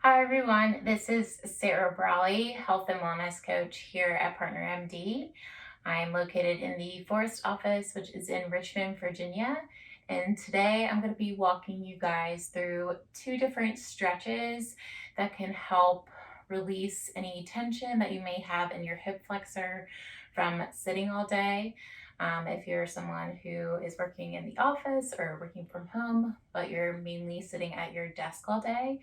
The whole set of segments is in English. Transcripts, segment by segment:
Hi everyone, this is Sarah Brawley, Health and Wellness Coach here at Partner MD. I'm located in the Forest office, which is in Richmond, Virginia. And today I'm going to be walking you guys through two different stretches that can help release any tension that you may have in your hip flexor from sitting all day. If you're someone who is working in the office or working from home, but you're mainly sitting at your desk all day,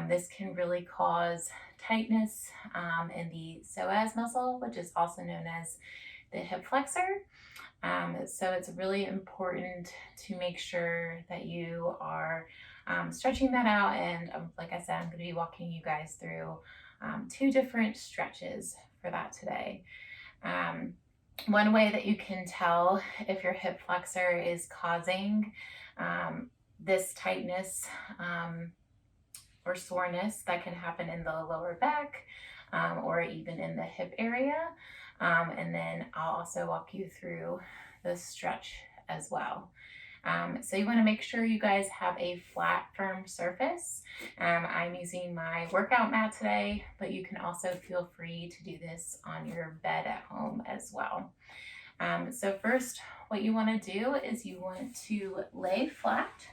this can really cause tightness in the psoas muscle, which is also known as the hip flexor. So it's really important to make sure that you are stretching that out. And like I said, I'm going to be walking you guys through two different stretches for that today. One way that you can tell if your hip flexor is causing this tightness or soreness that can happen in the lower back or even in the hip area. And then I'll also walk you through the stretch as well. So you want to make sure you guys have a flat, firm surface. I'm using my workout mat today, but you can also feel free to do this on your bed at home as well. So first, what you want to do is you want to lay flat.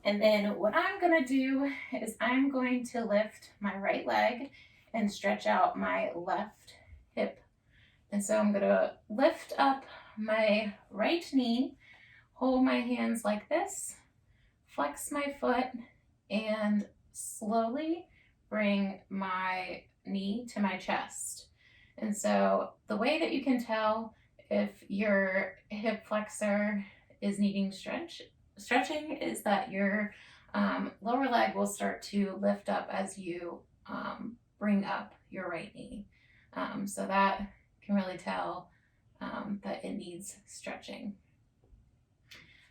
And then what I'm going to do is I'm going to lift my right leg and stretch out my left hip. And so I'm going to lift up my right knee, hold my hands like this, flex my foot, and slowly bring my knee to my chest. And so the way that you can tell if your hip flexor is needing stretching is that your lower leg will start to lift up as you bring up your right knee. So that can really tell that it needs stretching.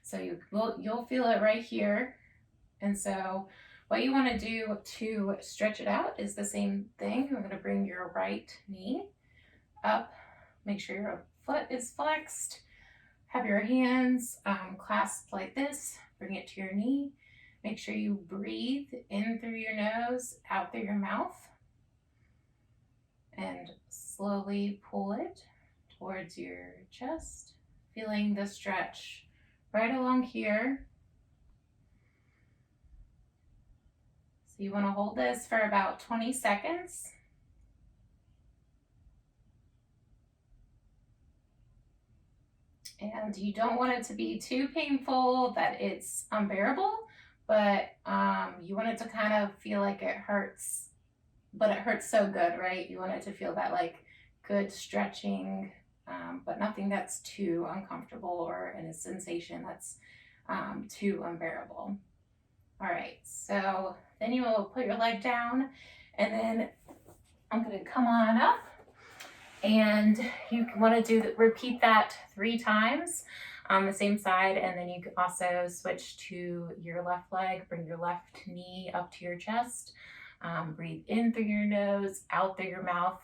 So you'll feel it right here. And so what you want to do to stretch it out is the same thing. You're going to bring your right knee up, make sure your foot is flexed, have your hands clasped like this, bring it to your knee. Make sure you breathe in through your nose, out through your mouth, and slowly pull it towards your chest, feeling the stretch right along here. So you want to hold this for about 20 seconds. And you don't want it to be too painful that it's unbearable, but you want it to kind of feel like it hurts, but it hurts so good, right? You want it to feel that like good stretching, but nothing that's too uncomfortable or in a sensation that's too unbearable. All right, so then you will put your leg down, and then I'm going to come on up. And you want to repeat that 3 times on the same side, and then you can also switch to your left leg, bring your left knee up to your chest, breathe in through your nose, out through your mouth,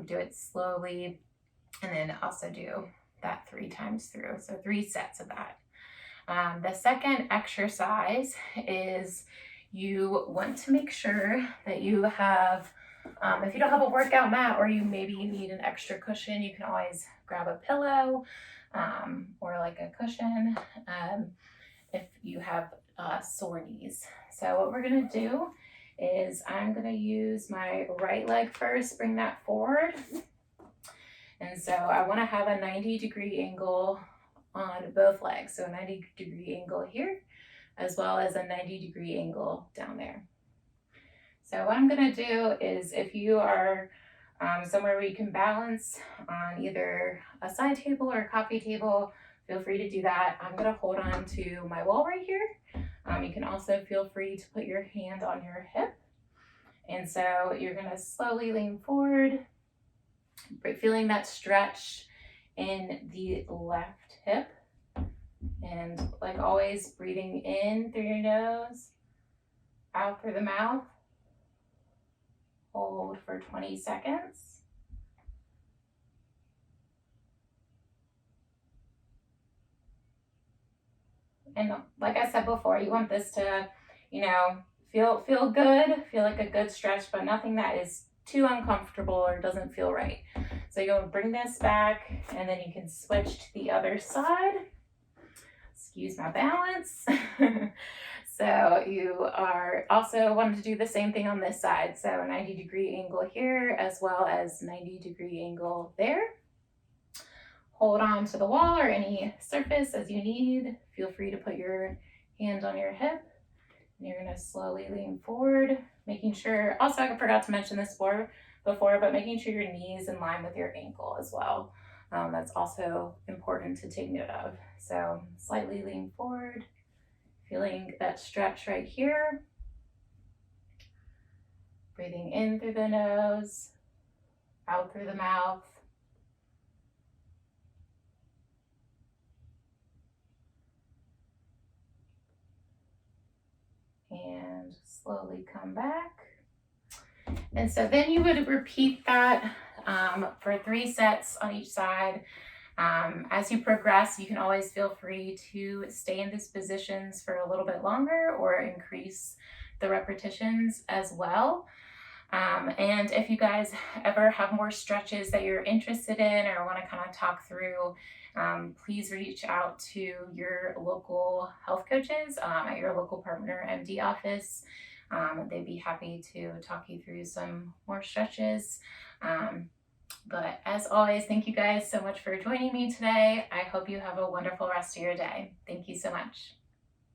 do it slowly, and then also do that 3 times through, so 3 sets of that. The second exercise is you want to make sure that you have if you don't have a workout mat, or you need an extra cushion, you can always grab a pillow or like a cushion if you have sore knees. So what we're going to do is I'm going to use my right leg first, bring that forward. And so I want to have a 90-degree angle on both legs. So a 90-degree angle here, as well as a 90-degree angle down there. So what I'm going to do is, if you are somewhere where you can balance on either a side table or a coffee table, feel free to do that. I'm going to hold on to my wall right here. You can also feel free to put your hand on your hip. And so you're going to slowly lean forward, feeling that stretch in the left hip. And like always, breathing in through your nose, out through the mouth. Hold for 20 seconds. And like I said before, you want this to, you know, feel good, feel like a good stretch, but nothing that is too uncomfortable or doesn't feel right. So you'll bring this back and then you can switch to the other side. Excuse my balance. So you are also wanting to do the same thing on this side. So 90-degree angle here as well as 90-degree angle there. Hold on to the wall or any surface as you need. Feel free to put your hand on your hip. And you're gonna slowly lean forward, making sure, also I forgot to mention this before, but making sure your knee is in line with your ankle as well. That's also important to take note of. So slightly lean forward, feeling that stretch right here. Breathing in through the nose, out through the mouth. And slowly come back. And so then you would repeat that for 3 sets on each side. As you progress, you can always feel free to stay in these positions for a little bit longer or increase the repetitions as well. And if you guys ever have more stretches that you're interested in or want to kind of talk through, please reach out to your local health coaches at your local partner MD office. They'd be happy to talk you through some more stretches. But as always, thank you guys so much for joining me today. I hope you have a wonderful rest of your day. Thank you so much.